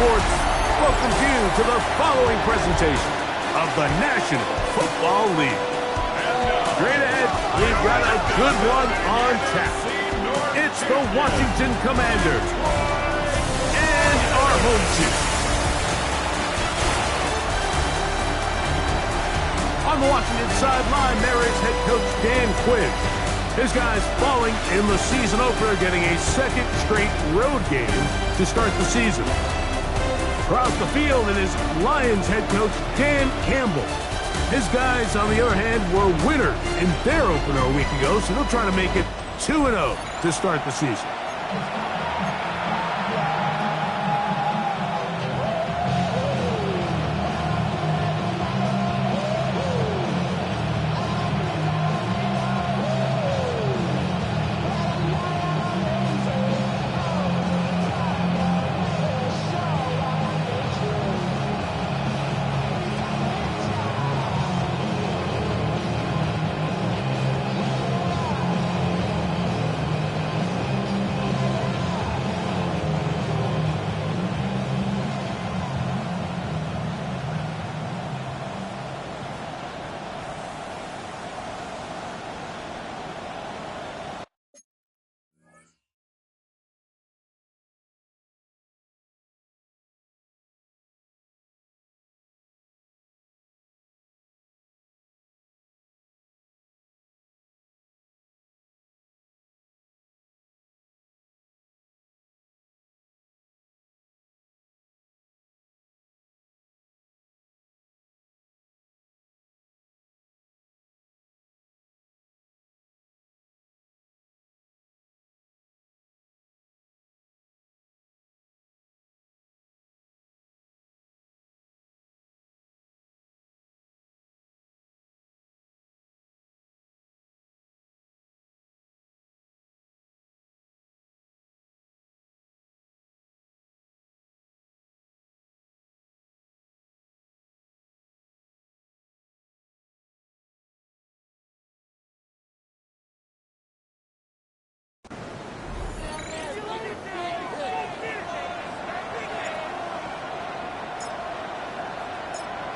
Sports welcomes you to the following presentation of the National Football League. Straight ahead, we've got a good one on tap. It's the Washington Commanders and our home team. On the Washington sideline, there is head coach Dan Quinn. His guys falling in the season opener, getting a second straight road game to start the season. Across the field, it is Lions head coach Dan Campbell. His guys, on the other hand, were winners in their opener a week ago, so they'll try to make it 2-0 to start the season.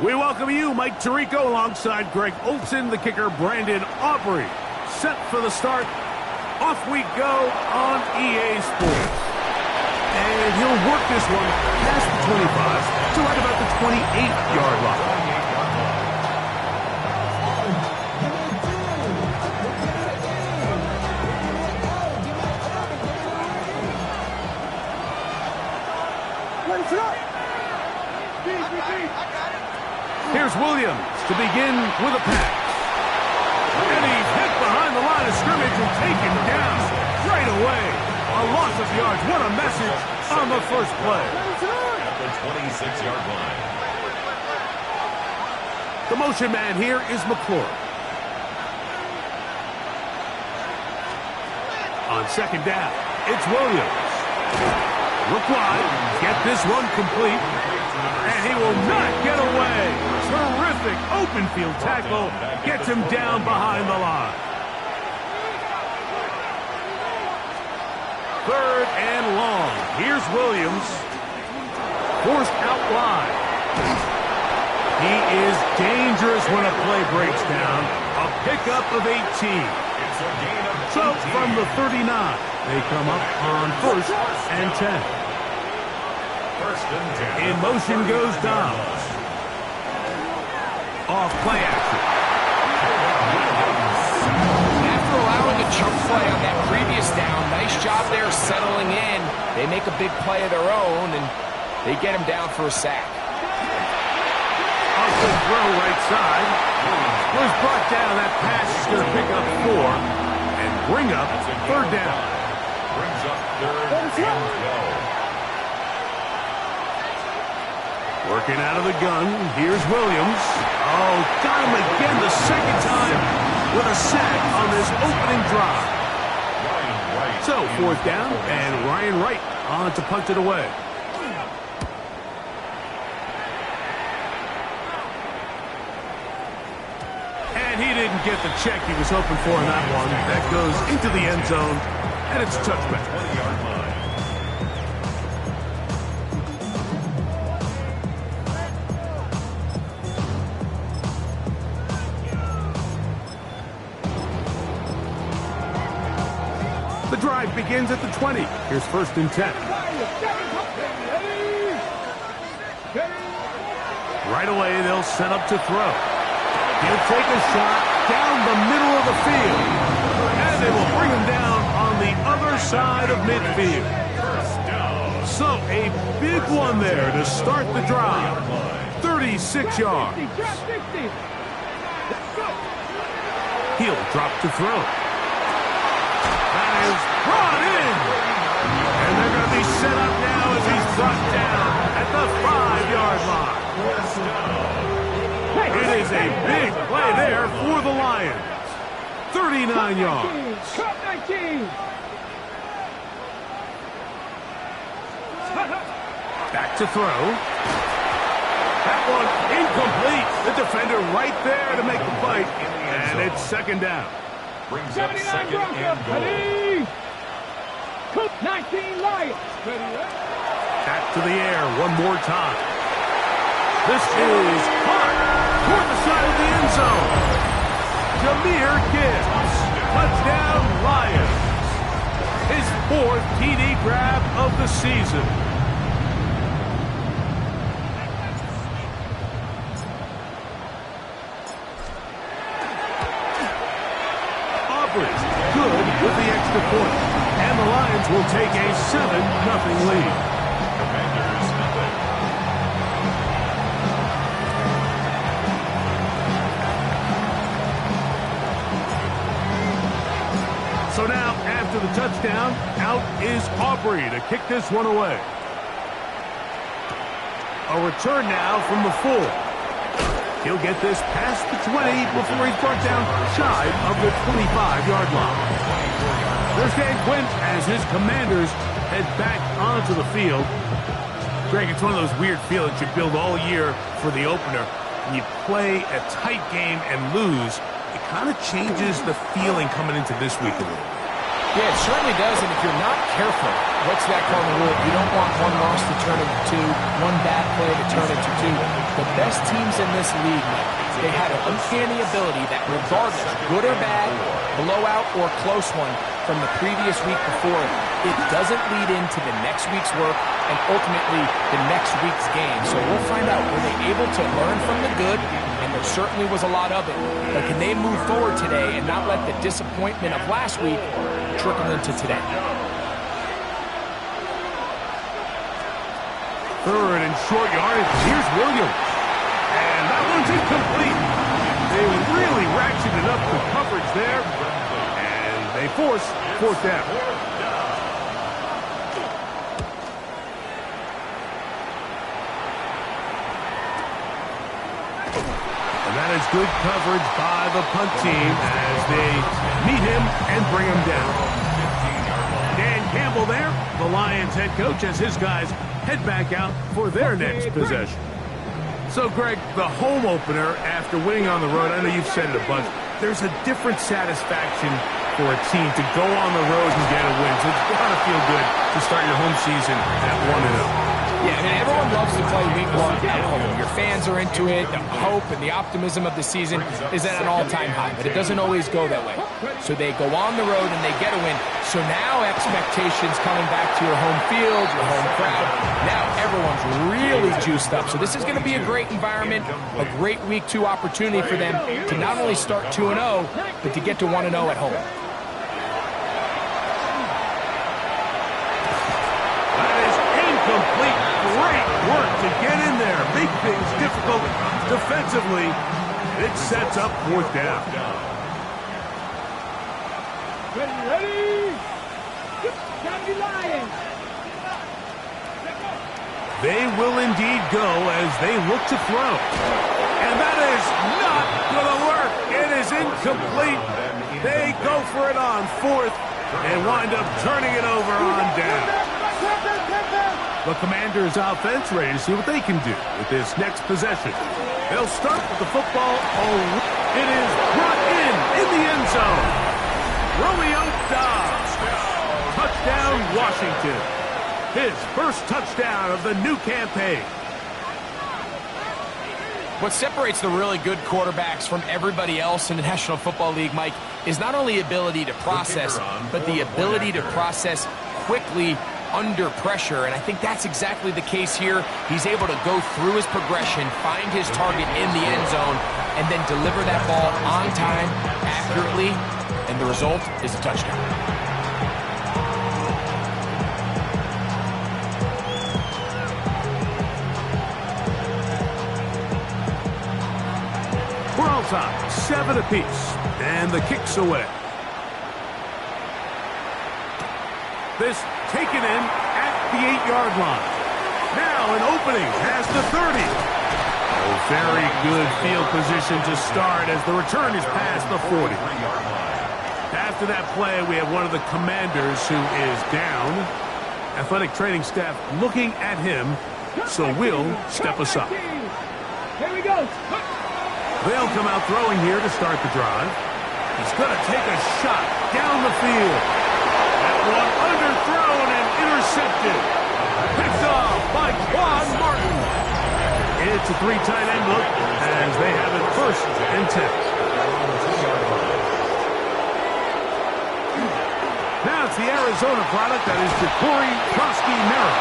We welcome you, Mike Tirico, alongside Greg Olson, the kicker, Brandon Aubrey. Set for the start. Off we go on EA Sports. And he'll work this one past the 25 to right about the 28-yard line. Here's Williams to begin with a pass. And he's hit behind the line of scrimmage and taken down right away. A loss of yards. What a message on the first play. At the 26-yard line. The motion man here is McClure. On second down, it's Williams. Look wide. Get this one complete. And he will not get away. Terrific open field tackle. Gets him down behind the line. Third and long. Here's Williams. Forced out wide. He is dangerous when a play breaks down. A pickup of 18. So from the 39, they come up on first and 10. In motion goes Dobbs. Off play action. After allowing a chunk play on that previous down, nice job there settling in. They make a big play of their own, and they get him down for a sack. Off the throw right side. Was brought down. That pass is going to pick up 4 and bring up third down. Brings up third and 12. Working out of the gun, here's Williams. Oh, got him again the second time with a sack on this opening drive. So, fourth down, and Ryan Wright on to punt it away. And he didn't get the check he was hoping for in that one. That goes into the end zone, and it's a touchback. 20-yard line. drive begins at the 20. Here's 1st and 10. Right away, they'll set up to throw. He'll take a shot down the middle of the field. And they will bring him down on the other side of midfield. So, a big one there to start the drive. 36 yards. He'll drop to throw. That is brought in. And they're going to be set up now as he's brought down at the 5-yard line. It is a big play there for the Lions. 39 yards. Back to throw. That one incomplete. The defender right there to make the fight. And it's 2nd down. Brings up 2nd and goal. 19 Lions. Back to the air one more time. This is caught toward the side of the end zone. Jahmyr Gibbs. Touchdown Lions. His 4th TD grab of the season. Good with the extra point. And the Lions will take a 7-0 lead. Commanders nothing. So now, after the touchdown, out is Aubrey to kick this one away. A return now from the 4. He'll get this past the 20 before he's brought down shy of the 25-yard line. There's Dan Quinn as his Commanders head back onto the field. Greg, it's one of those weird feelings you build all year for the opener. When you play a tight game and lose, it kind of changes the feeling coming into this week a little bit. Yeah, it certainly does, and if you're not careful, what's that cardinal rule? You don't want one loss to turn into 2, one bad play to turn into 2. The best teams in this league, they have an uncanny ability that regardless, good or bad, blowout or close one from the previous week before, it doesn't lead into the next week's work and ultimately the next week's game. So we'll find out, were they able to learn from the good? And there certainly was a lot of it. But can they move forward today and not let the disappointment of last week trickle into today? 3rd and short yardage. Here's Williams. And that one's incomplete. They really ratcheted up the coverage there. And they force 4th down. And that is good coverage by the punt team as they meet him and bring him down. Dan Campbell there, the Lions head coach, as his guys head back out for their next possession. So, Greg, the home opener after winning on the road, I know you've said it a bunch, there's a different satisfaction for a team to go on the road and get a win. So it's got to feel good to start your home season at 1-0. Yeah, I mean, everyone loves to play week 1 at home. Your fans are into it. The hope and the optimism of the season is at an all-time high, but it doesn't always go that way. So they go on the road and they get a win. So now expectations coming back to your home field, your home crowd. Now everyone's really juiced up. So this is going to be a great environment, a great week 2 opportunity for them to not only start 2-0, but to get to 1-0 at home. Complete. Great work to get in there. Make things difficult defensively. It sets up 4th down. Ready? Lions. They will indeed go as they look to throw. And that is not going to work. It is incomplete. They go for it on 4th and wind up turning it over on down. The Commanders' offense ready to see what they can do with this next possession. They'll start with the football. It is brought in the end zone. Romeo Doubs. Touchdown, Washington. His first touchdown of the new campaign. What separates the really good quarterbacks from everybody else in the National Football League, Mike, is not only ability to process, but the ability to process quickly under pressure, and I think that's exactly the case here. He's able to go through his progression, find his target in the end zone, and then deliver that ball on time, accurately, and the result is a touchdown. We're all tied, 7 apiece, and the kick's away. This taken in at the 8-yard line. Now an opening past the 30. Oh, very good field position to start as the return is past the 40. After that play, we have one of the Commanders who is down. Athletic training staff looking at him, so we'll step aside. Here we go. They'll come out throwing here to start the drive. He's going to take a shot down the field. That one underthrown and intercepted. Picked off by Quan Martin. It's a 3-tight end look as they have it 1st and 10. Now it's the Arizona product that is Ja'Cory Krosky-Merritt.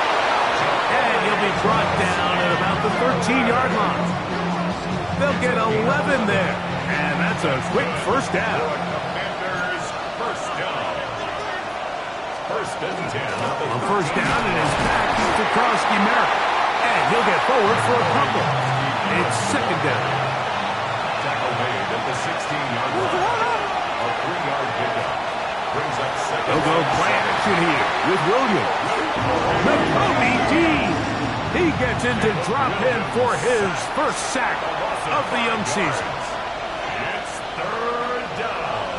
And he'll be brought down at about the 13-yard line. They'll get 11 there. And that's a quick first down. Commanders first down. 1st and 10. On first down, it is back to Krosky-Merritt. And he'll get forward for a couple. It's 2nd down. Tackle made at the 16-yard line. A 3-yard pickup. Brings up 2nd. They'll go play action here with Williams. Nakobe Dean. He gets into drop in for his 1st sack of the young season. It's 3rd down.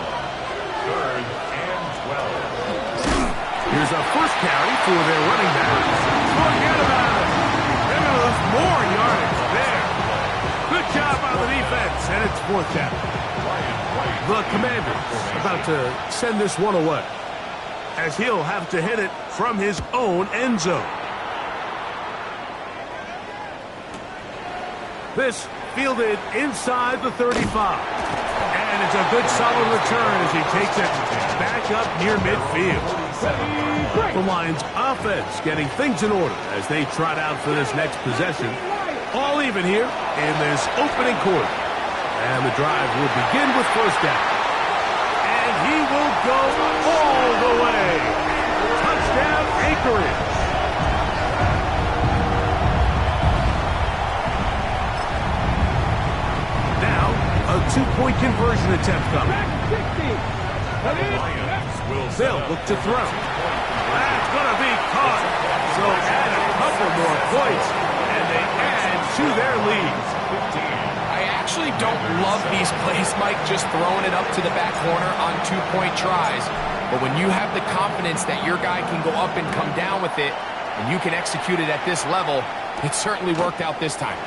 3rd and 12. Here's a first carry for their running back. Forget about it. They're going to lose more yardage there. Good job on the defense, and it's 4th down. The Commanders about to send this one away, as he'll have to hit it from his own end zone. This fielded inside the 35. And it's a good solid return as he takes it back up near midfield. The Lions offense getting things in order as they trot out for this next possession. All even here in this opening quarter. And the drive will begin with 1st down. And he will go all the way. Touchdown Anchorage. Now, a 2-point conversion attempt coming. They'll look to throw. That's going to be caught. So add a couple more points, and they add to their lead. I actually don't love these plays, Mike, just throwing it up to the back corner on 2-point tries. But when you have the confidence that your guy can go up and come down with it, and you can execute it at this level, it certainly worked out this time.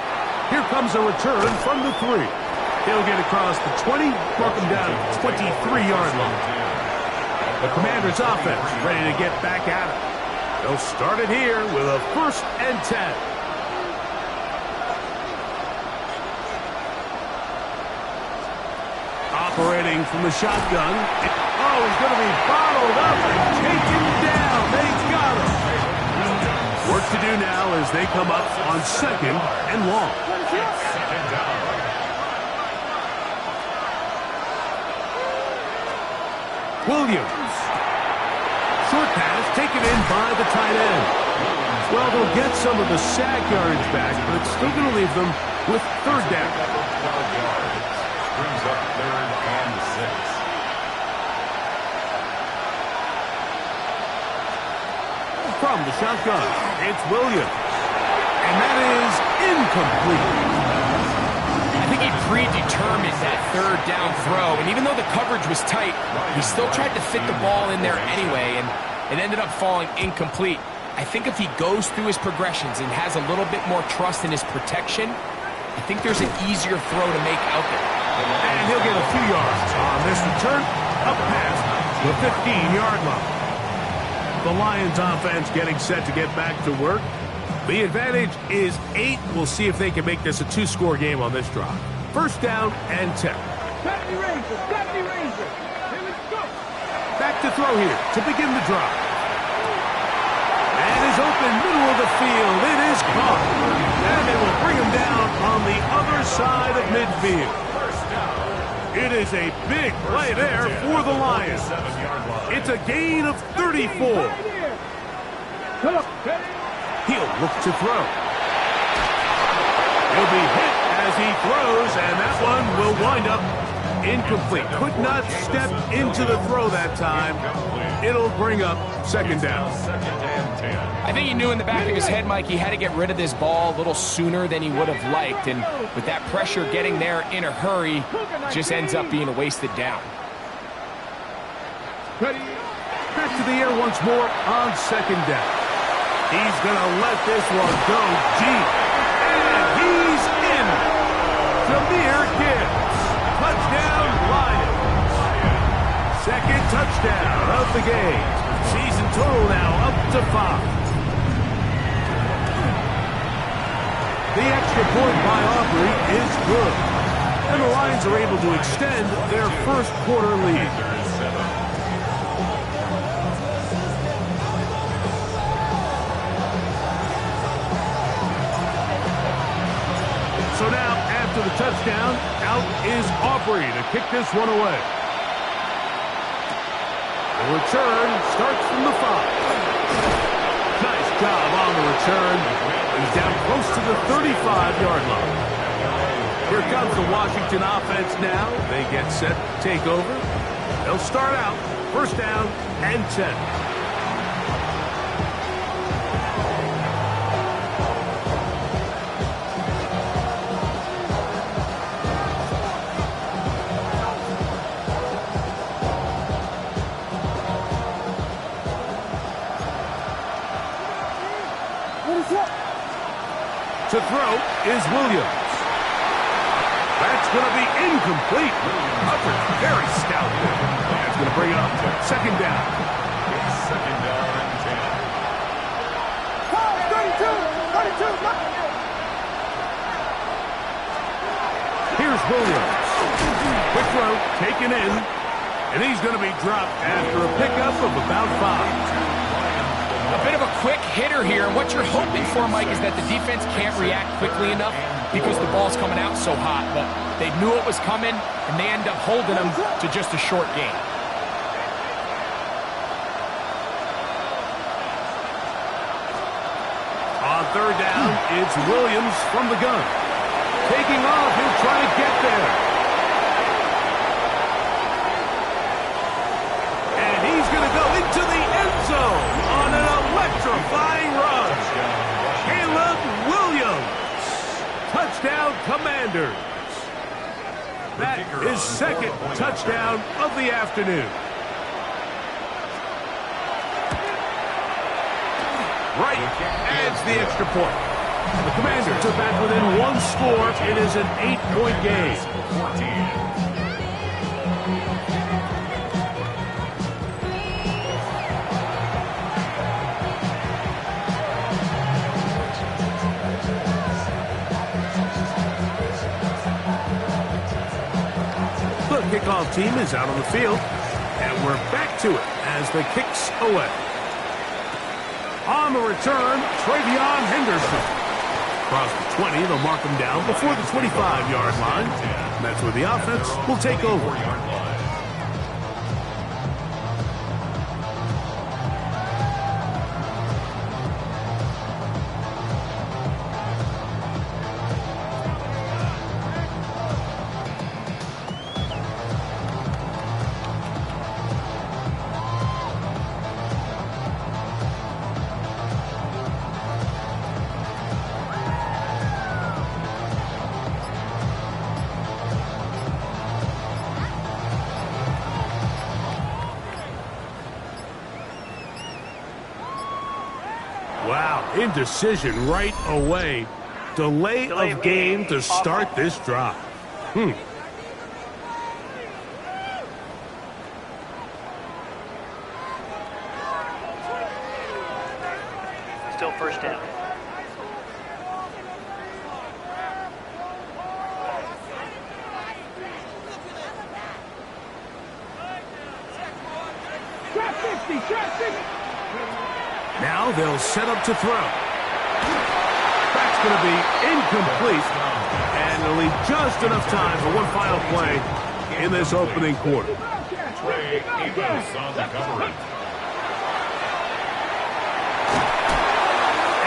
Here comes a return from the 3. He'll get across the 20, mark him down at the 23-yard line. The Commanders' offense ready to get back at it. They'll start it here with a 1st and 10. Operating from the shotgun. Oh, he's going to be bottled up and taken down. They've got him. Work to do now as they come up on 2nd and long. Williams. Short pass taken in by the tight end. Well, they'll get some of the sack yardage back, but it's still going to leave them with 3rd down. Brings up 3rd and 6. From the shotgun, it's Williams. And that is incomplete. I think he predetermined that 3rd down throw, and even though the coverage was tight, he still tried to fit the ball in there anyway, and it ended up falling incomplete. I think if he goes through his progressions and has a little bit more trust in his protection, I think there's an easier throw to make out there. And he'll get a few yards on this return, up past the 15-yard line. The Lions offense getting set to get back to work. The advantage is 8. We'll see if they can make this a 2-score game on this drive. 1st down and 10. Deputy Ranger! Deputy Ranger! to throw here to begin the drive. And is open middle of the field. It is caught. And they will bring him down on the other side of midfield. It is a big play there for the Lions. It's a gain of 34. He'll look to throw. He'll be hit as he throws, and that one will wind up incomplete. Could not step into the throw that time. It'll bring up second down. I think he knew in the back of his head, Mike, he had to get rid of this ball a little sooner than he would have liked. And with that pressure getting there in a hurry, just ends up being a wasted down. Back to the air once more on second down. He's going to let this one go deep. And he's in. Jahmyr Gibbs. Touchdown, Lions. Second touchdown of the game. Season total now up to 5. The extra point by Aubrey is good. And the Lions are able to extend their first quarter lead. So now, after the touchdown, out is Aubrey to kick this one away. The return starts from the 5. Nice job on the return. He's down close to the 35-yard line. Here comes the Washington offense now. They get set to take over. They'll start out first down and 10. To throw is Williams. That's going to be incomplete. Hubbard very stout there. That's going to bring it up to second down. It's second down and 10. Here's Williams. Quick throw, taken in. And he's going to be dropped after a pickup of about 5. A bit of a quick hitter here, and what you're hoping for, Mike, is that the defense can't react quickly enough because the ball's coming out so hot. But they knew it was coming, and they end up holding them to just a short gain. On third down, it's Williams from the gun. Taking off, he'll try to get there. And he's going to go into the end zone on an electrifying run. Caleb Williams. Touchdown, Commanders. That is second touchdown of the afternoon. Right adds the extra point. The Commanders are back within one score. It is an 8-point game. The kickoff team is out on the field, and we're back to it as the kicks away. On the return, Travion Henderson. Across the 20, they'll mark him down before the 25-yard line. And that's where the offense will take over. Wow, indecision right away. Delay of game to start this drive. Still first down. Now they'll set up to throw. That's going to be incomplete. And they'll leave just enough time for one final play in this opening quarter. Trey Amos on the coverage.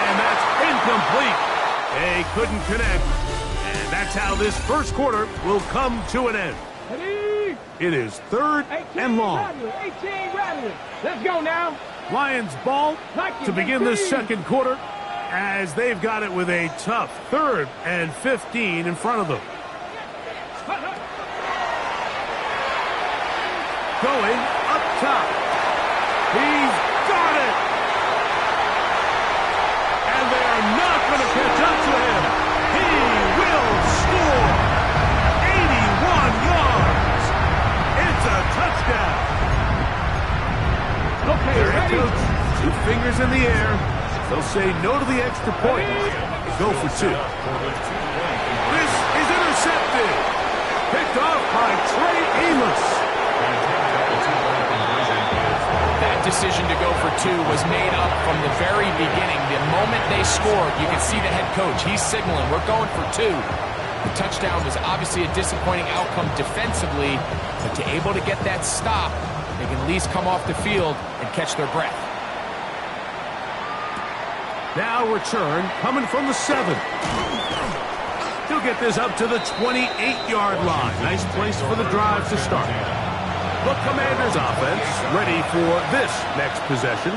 And that's incomplete. They couldn't connect. And that's how this first quarter will come to an end. It is 3rd and long. 18 rattling. Let's go now. Lions ball to begin the second quarter as they've got it with a tough 3rd and 15 in front of them. Going up top. He's got it. And they are not going to catch up to him. He will score. 81 yards. It's a touchdown. Okay, Their head ready? coach, 2 fingers in the air. They'll say no to the extra point. Go for 2. This is intercepted. Picked off by Trey Amos. That decision to go for 2 was made up from the very beginning. The moment they scored, you could see the head coach. He's signaling, we're going for 2. The touchdown was obviously a disappointing outcome defensively, but to able to get that stop, they can at least come off the field and catch their breath. Now return coming from the 7. He'll get this up to the 28-yard line. Nice place for the drive to start. The Commanders offense ready for this next possession.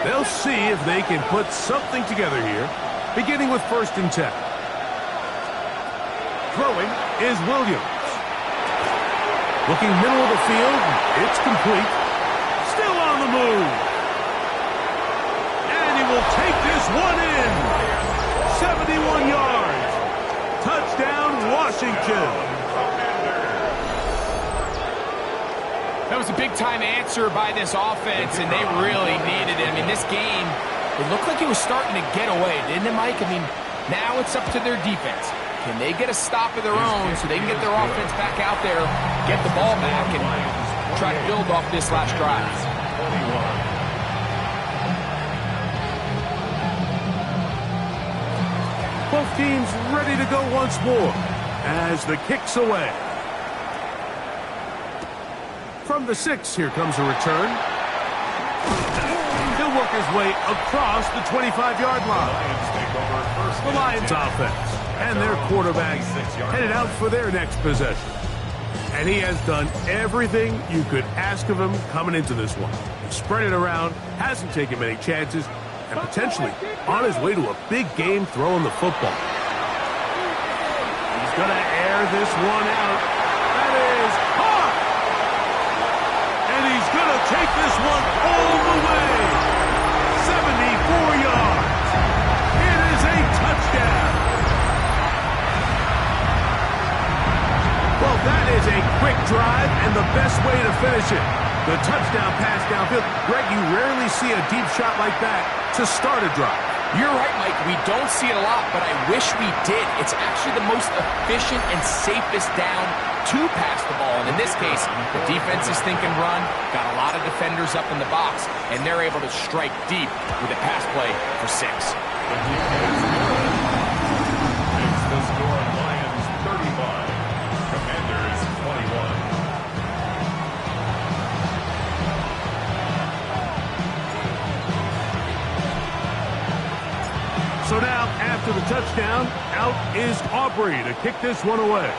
They'll see if they can put something together here, beginning with 1st and 10. Throwing is Williams. Looking middle of the field, it's complete. Still on the move. And he will take this one in. 71 yards. Touchdown, Washington. That was a big-time answer by this offense, and they really needed it. I mean, this game, it looked like it was starting to get away, didn't it, Mike? I mean, now it's up to their defense. Can they get a stop of their own so they can get their offense back out there, get the ball back, and try to build off this last drive? Both teams ready to go once more as the kick's away. From the 6, here comes a return. He'll work his way across the 25-yard line. The Lions offense and their quarterback headed out for their next possession. And he has done everything you could ask of him coming into this one. Spread it around, hasn't taken many chances, and potentially on his way to a big game throwing the football. He's going to air this one out. That is caught! And he's going to take this one all the way. 74 yards. It is a touchdown. Well, that is a quick drive and the best way to finish it. The touchdown pass downfield. Greg, you rarely see a deep shot like that to start a drive. You're right, Mike. We don't see it a lot, but I wish we did. It's actually the most efficient and safest down to pass the ball. And in this case, the defense is thinking run, got a lot of defenders up in the box, and they're able to strike deep with a pass play for 6. Makes the score Lions 35, Commanders 21. So now, after the touchdown, out is Aubrey to kick this one away.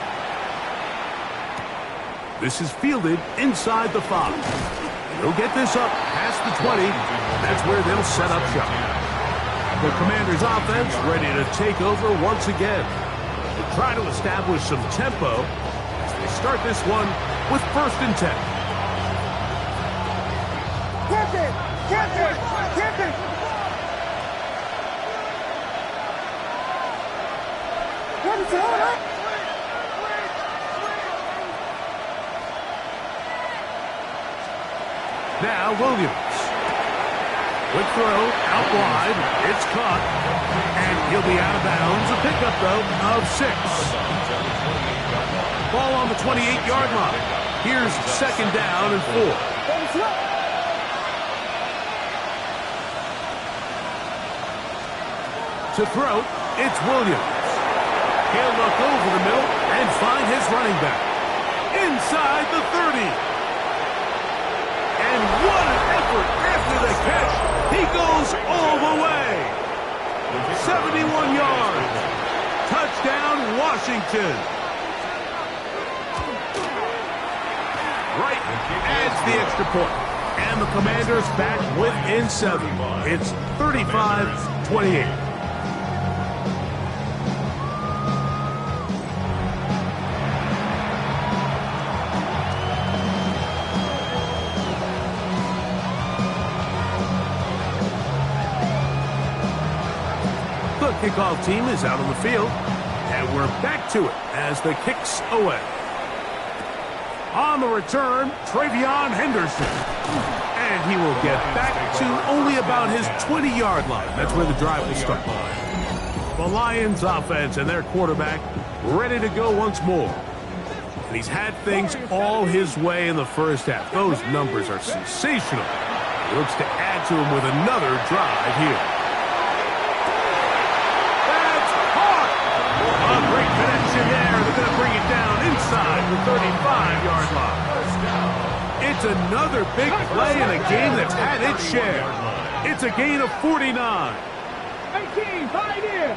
This is fielded inside the 5. They'll get this up past the 20. That's where they'll set up shop. The Commanders' offense ready to take over once again. They'll try to establish some tempo as they start this one with 1st and 10. Catch it! Catch it! Catch it! Now Williams. Quick throw, out wide. It's caught. And he'll be out of bounds. A pickup, though, of 6. Ball on the 28-yard line. Here's 2nd down and 4. To throw, it's Williams. He'll look over the middle and find his running back. Inside the 30. And what an effort after the catch. He goes all the way. 71 yards. Touchdown, Washington. Wright adds the extra point. And the Commanders back within 7. It's 35-28. The kickoff team is out on the field, and we're back to it as the kick's away. On the return, Travion Henderson. And he will get back to only about his 20-yard line. That's where the drive will start. The Lions offense and their quarterback ready to go once more. And he's had things all his way in the first half. Those numbers are sensational. He looks to add to them with another drive here. That's caught! A great connection there. They're going to bring it down inside the 35-yard line. It's another big play in a game that's had its share. It's a gain of 49. 18, 5 here.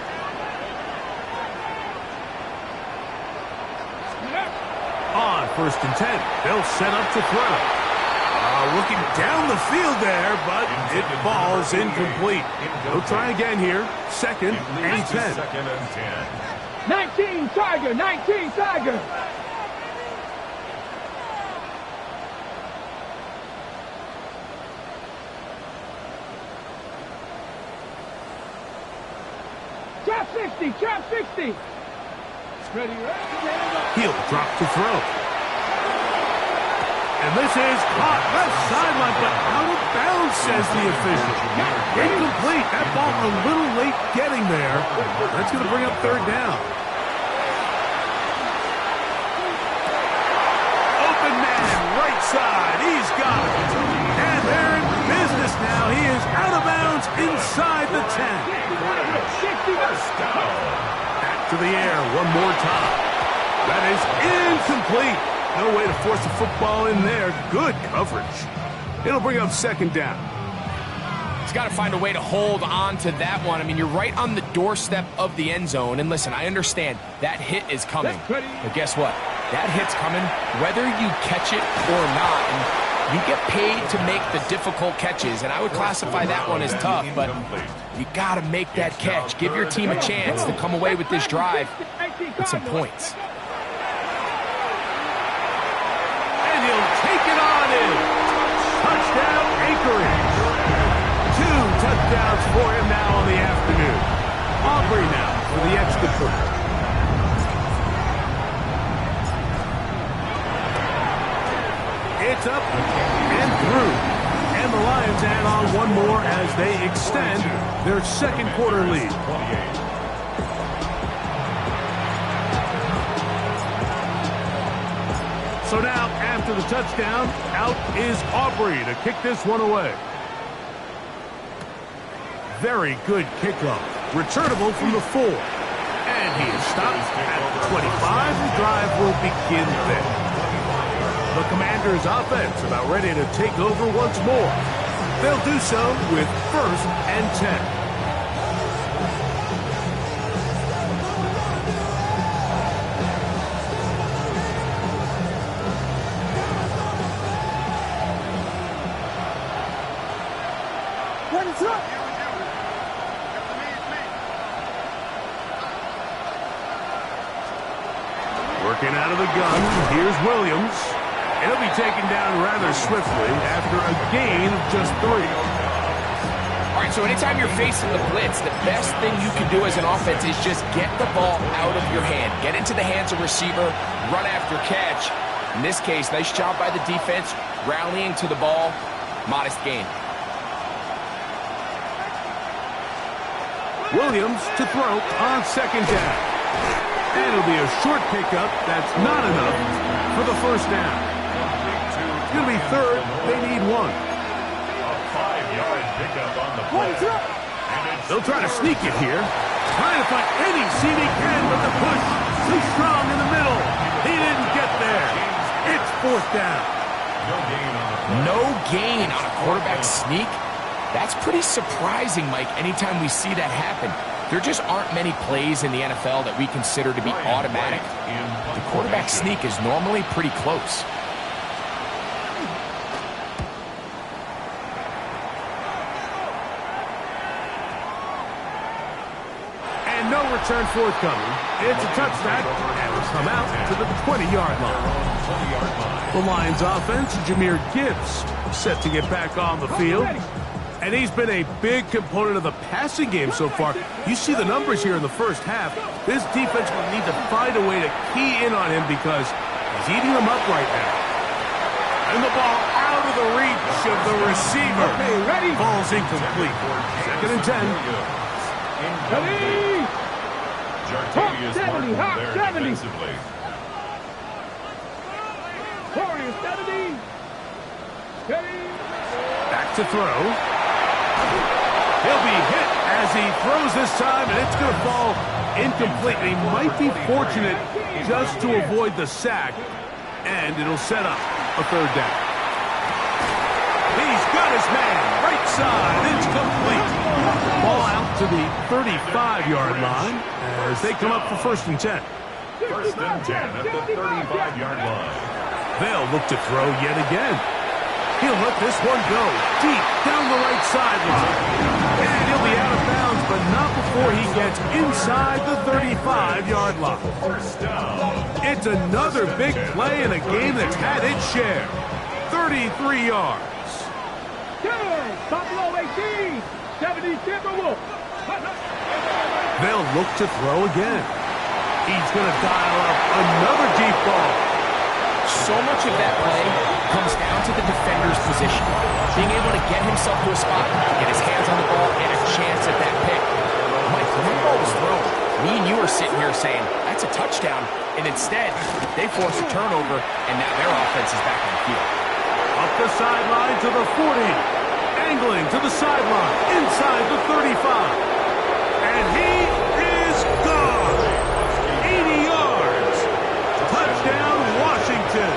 On 1st and 10, they'll set up to throw. Looking down the field there, but it falls incomplete. They'll try again here. 2nd and 10. 19, Tiger, 19, Tiger. Trap 60, trap 60. Ready, He'll drop to throw. And this is caught left sideline, but out of bounds, says the official. Incomplete. That ball a little late getting there. That's going to bring up 3rd down. Open man, right side. He's got it. And they're in business now. He is out of bounds inside the 10. Back to the air one more time. That is incomplete. No way to force the football in there. Good coverage. It'll bring up 2nd down. He's got to find a way to hold on to that one. I mean, you're right on the doorstep of the end zone. And listen, I understand that hit is coming. But guess what? That hit's coming whether you catch it or not. And you get paid to make the difficult catches. And I would classify that one as tough. But you got to make that catch. Give your team a chance to come away with this drive with some points. Take it on in. Touchdown, Anchorage. 2 touchdowns for him now on the afternoon. Aubrey now for the extra point. It's up and through. And the Lions add on one more as they extend their 2nd quarter lead. So now, after the touchdown, out is Aubrey to kick this one away. Very good kickoff. Returnable from the 4. And he is stopped at the 25. The drive will begin there. The Commanders' offense about ready to take over once more. They'll do so with 1st and 10. Working out of the gun, here's Williams. He'll be taken down rather swiftly after a gain of just 3. All right, so anytime you're facing the blitz, the best thing you can do as an offense is just get the ball out of your hand. Get into the hands of receiver, run after catch. In this case, nice job by the defense, rallying to the ball. Modest gain. Williams to throw on 2nd down. And it'll be a short pickup. That's not enough for the 1st down. It's going to be 3rd. They need 1. A 5-yard pickup on the play. And it's They'll try to sneak it here. Trying to find any seam he can, but the push too strong in the middle. He didn't get there. It's fourth down. No gain on a quarterback sneak? That's pretty surprising, Mike, anytime we see that happen. There just aren't many plays in the NFL that we consider to be automatic. The quarterback sneak is normally pretty close. And no return forthcoming. It's a touchback, and will come out to the 20-yard line. The Lions offense, Jahmyr Gibbs, set to get back on the field. And he's been a big component of the passing game so far. You see the numbers here in the first half. This defense will need to find a way to key in on him because he's eating them up right now. And the ball out of the reach of the receiver. Okay, ready? Ball's incomplete. Second and 10. Ready? Jartavius 70, Martin hot there 70. defensively. Warriors 70. Ready? Back to throw. He'll be hit as he throws this time, and it's going to fall incomplete. He might be fortunate just to avoid the sack, and it'll set up a third down. He's got his man, right side, it's complete. Ball out to the 35-yard line as they come up for first and 10. First and 10 at the 35-yard line. They'll look to throw yet again. He'll let this one go deep down the right sideline. And he'll be out of bounds, but not before he gets inside the 35-yard line. First down. It's another big play in a game that's had its share. 33 yards. Good. Buffalo 18. 70 Timberwolves. They'll look to throw again. He's going to dial up another deep ball. So much of that play comes down to the defender's position. Being able to get himself to a spot, get his hands on the ball, and a chance at that pick. Mike, when the ball was thrown, me and you are sitting here saying, that's a touchdown. And instead, they force a turnover, and now their offense is back on the field. Up the sideline to the 40. Angling to the sideline, inside the 35. And he is gone. 80 yards. Touchdown, Washington.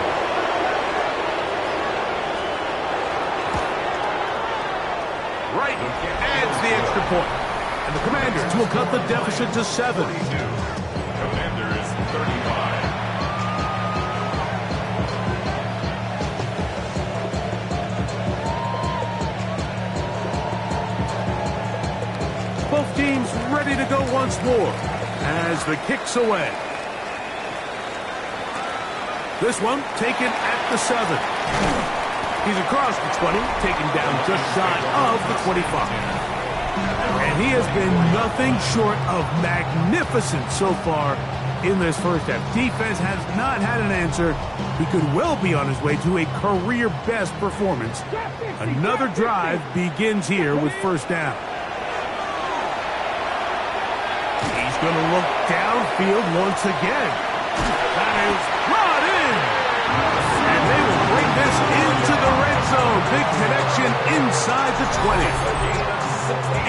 Right adds the extra point. And the Commanders will cut the deficit to 7. Commanders 35. Both teams ready to go once more as the kick's away. This one taken at the 7. He's across the 20, taken down just shy of the 25. And he has been nothing short of magnificent so far in this first half. Defense has not had an answer. He could well be on his way to a career-best performance. Another drive begins here with first down. He's going to look downfield once again. That is brought in. And they will bring this into the red zone. Big connection inside the 20.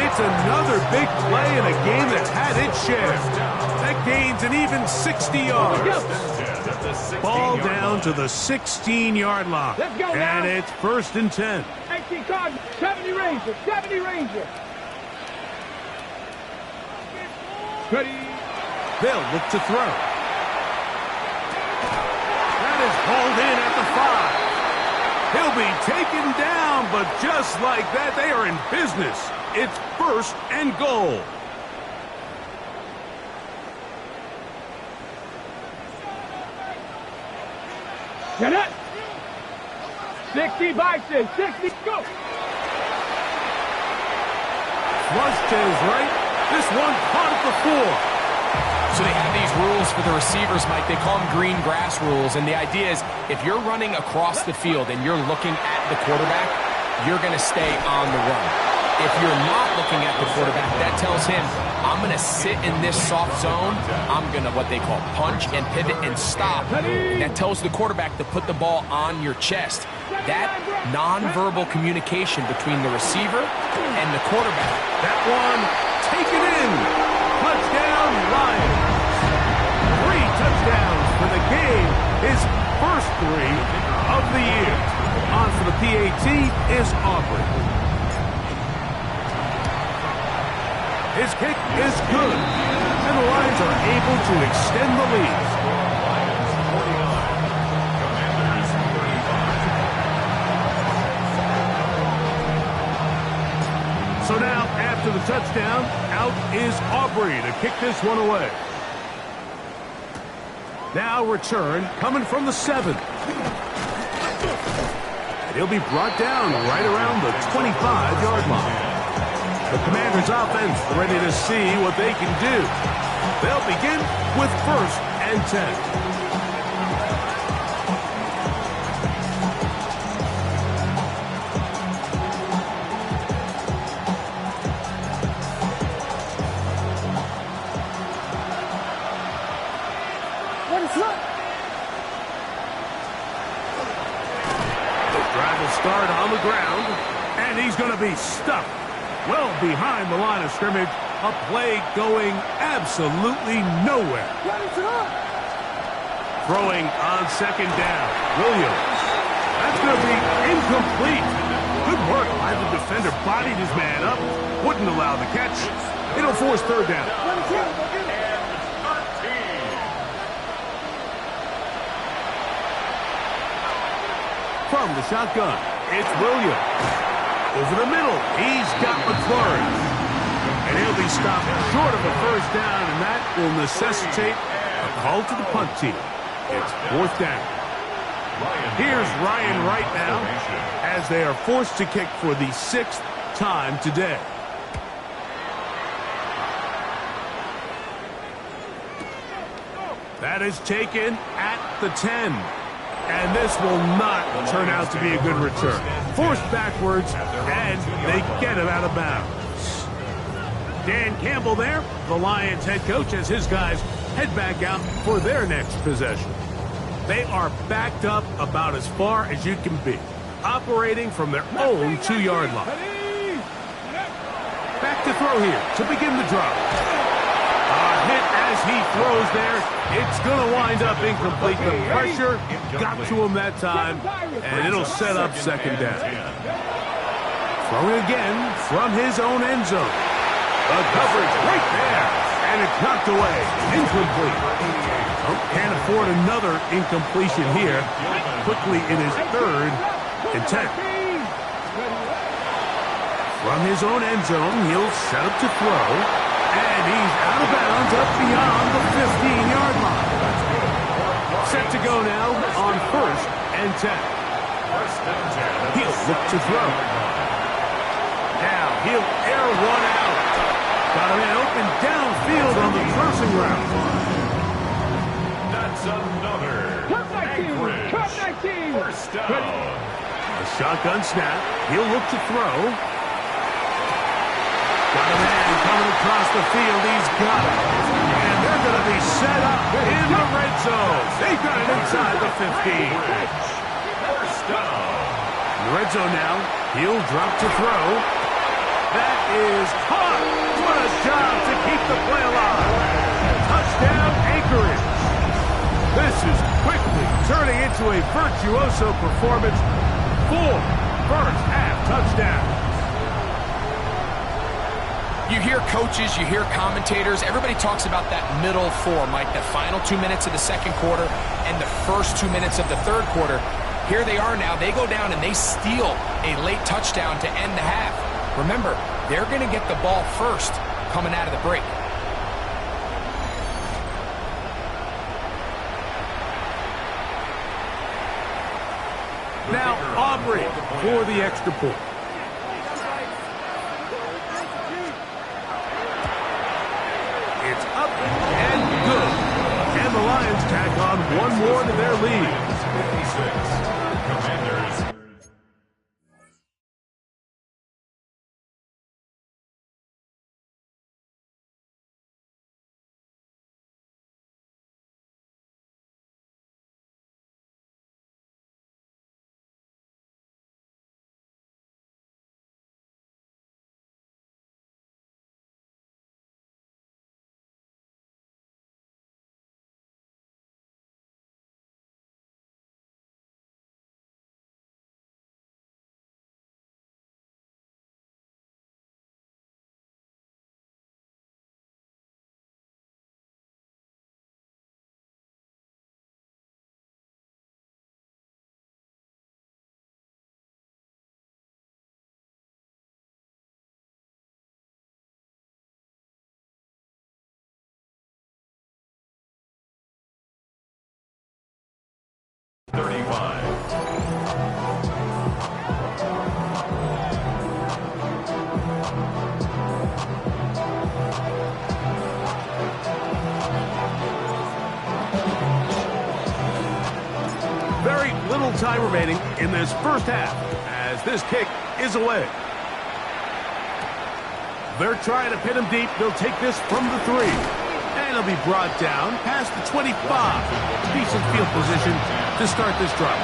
It's another big play in a game that's had its share. That gains an even 60 yards. Ball down to the 16-yard line. Let's go now. And it's first and 10. 18 Cardinals. 70 Rangers. 70 Rangers. Ready? They'll look to throw. That is hauled in at the 5. He'll be taken down, but just like that, they are in business. It's first and goal. Get it. 60 Bison. 60. Go. Flush to his right. This one caught at the 4. So they have these rules for the receivers, Mike. They call them green grass rules. And the idea is if you're running across the field and you're looking at the quarterback, you're going to stay on the run. If you're not looking at the quarterback, that tells him, I'm going to sit in this soft zone. I'm going to what they call punch and pivot and stop. And that tells the quarterback to put the ball on your chest. That nonverbal communication between the receiver and the quarterback. That one taken in. Touchdown, Lions. 3 touchdowns for the game. His first 3 of the year. On for the PAT is Aubrey. His kick is good, and the Lions are able to extend the lead. So now, after the touchdown, out is Aubrey to kick this one away. Now return coming from the 7. And he'll be brought down right around the 25-yard line. The Commanders' offense ready to see what they can do. They'll begin with 1st and 10. Drive will start on the ground, and he's going to be stuck well behind the line of scrimmage. A play going absolutely nowhere. Throwing on 2nd down. Williams. That's going to be incomplete. Good work by the defender. Bodied his man up. Wouldn't allow the catch. It'll force 3rd down. From the shotgun, it's Williams. Over the middle, he's got McLaurin. And he'll be stopped short of a 1st down, and that will necessitate a call to the punt team. It's 4th down. Here's Ryan Wright now, as they are forced to kick for the 6th time today. That is taken at the 10. And this will not turn out to be a good return. Forced backwards, and they get it out of bounds. Dan Campbell there, the Lions head coach, as his guys head back out for their next possession. They are backed up about as far as you can be, operating from their own 2-yard line. Back to throw here to begin the drive. Hit as he throws there. It's going to wind up incomplete. The pressure got to him that time, and it'll set up 2nd down. Throwing again from his own end zone. The coverage right there, and it's knocked away. Incomplete. Can't afford another incompletion here. Quickly in his 3rd and 10. From his own end zone, he'll set up to throw. And he's out of bounds up beyond the 15-yard line. Set to go now on 1st and 10. He'll look to throw. Now he'll air one out. Got a man open downfield on the crossing route. That's another Anchorage. 1st down. A shotgun snap. He'll look to throw. Got a man coming across the field. He's got it. And they're going to be set up in the red zone. They've got it inside the 15. 1st down. In the red zone now. He'll drop to throw. That is caught. What a job to keep the play alive. Touchdown, Anchorage. This is quickly turning into a virtuoso performance. 4 first-half touchdowns. You hear coaches, you hear commentators, everybody talks about that middle 4, Mike, the final 2 minutes of the 2nd quarter and the first 2 minutes of the 3rd quarter. Here they are now. They go down and they steal a late touchdown to end the half. Remember, they're going to get the ball first coming out of the break. Now Aubrey for the extra point. It's up and good. And the Lions tack on one more to their lead. Very little time remaining in this first half as this kick is away. They're trying to pin him deep. They'll take this from the 3. And he'll be brought down past the 25. Decent field position to start this drive.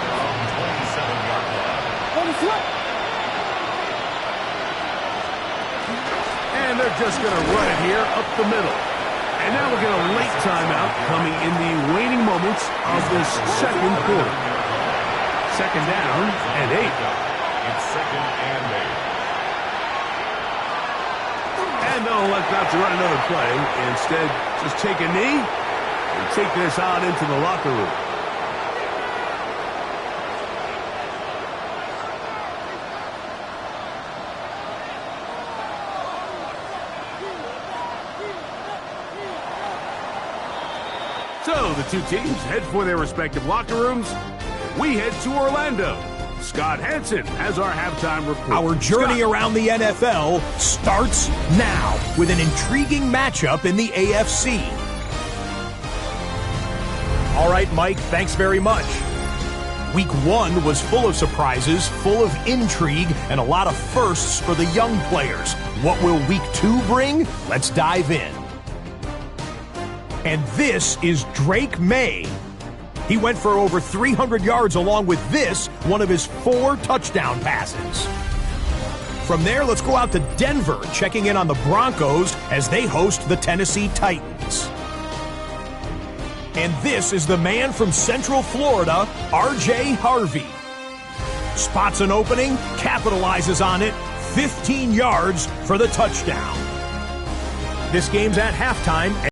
And they're just going to run it here up the middle. And now we'll get a late timeout coming in the waning moments of this second quarter. Second down and 8. It's second and 8. And they'll elect not to run another play. Instead, just take a knee and take this out into the locker room. So the two teams head for their respective locker rooms. We head to Orlando. Scott Hansen has our halftime report. Our journey around the NFL starts now with an intriguing matchup in the AFC. All right, Mike, thanks very much. Week 1 was full of surprises, full of intrigue, and a lot of firsts for the young players. What will Week 2 bring? Let's dive in. And this is Drake May. He went for over 300 yards along with this, one of his 4 touchdown passes. From there, let's go out to Denver, checking in on the Broncos as they host the Tennessee Titans. And this is the man from Central Florida, R.J. Harvey. Spots an opening, capitalizes on it, 15 yards for the touchdown. This game's at halftime.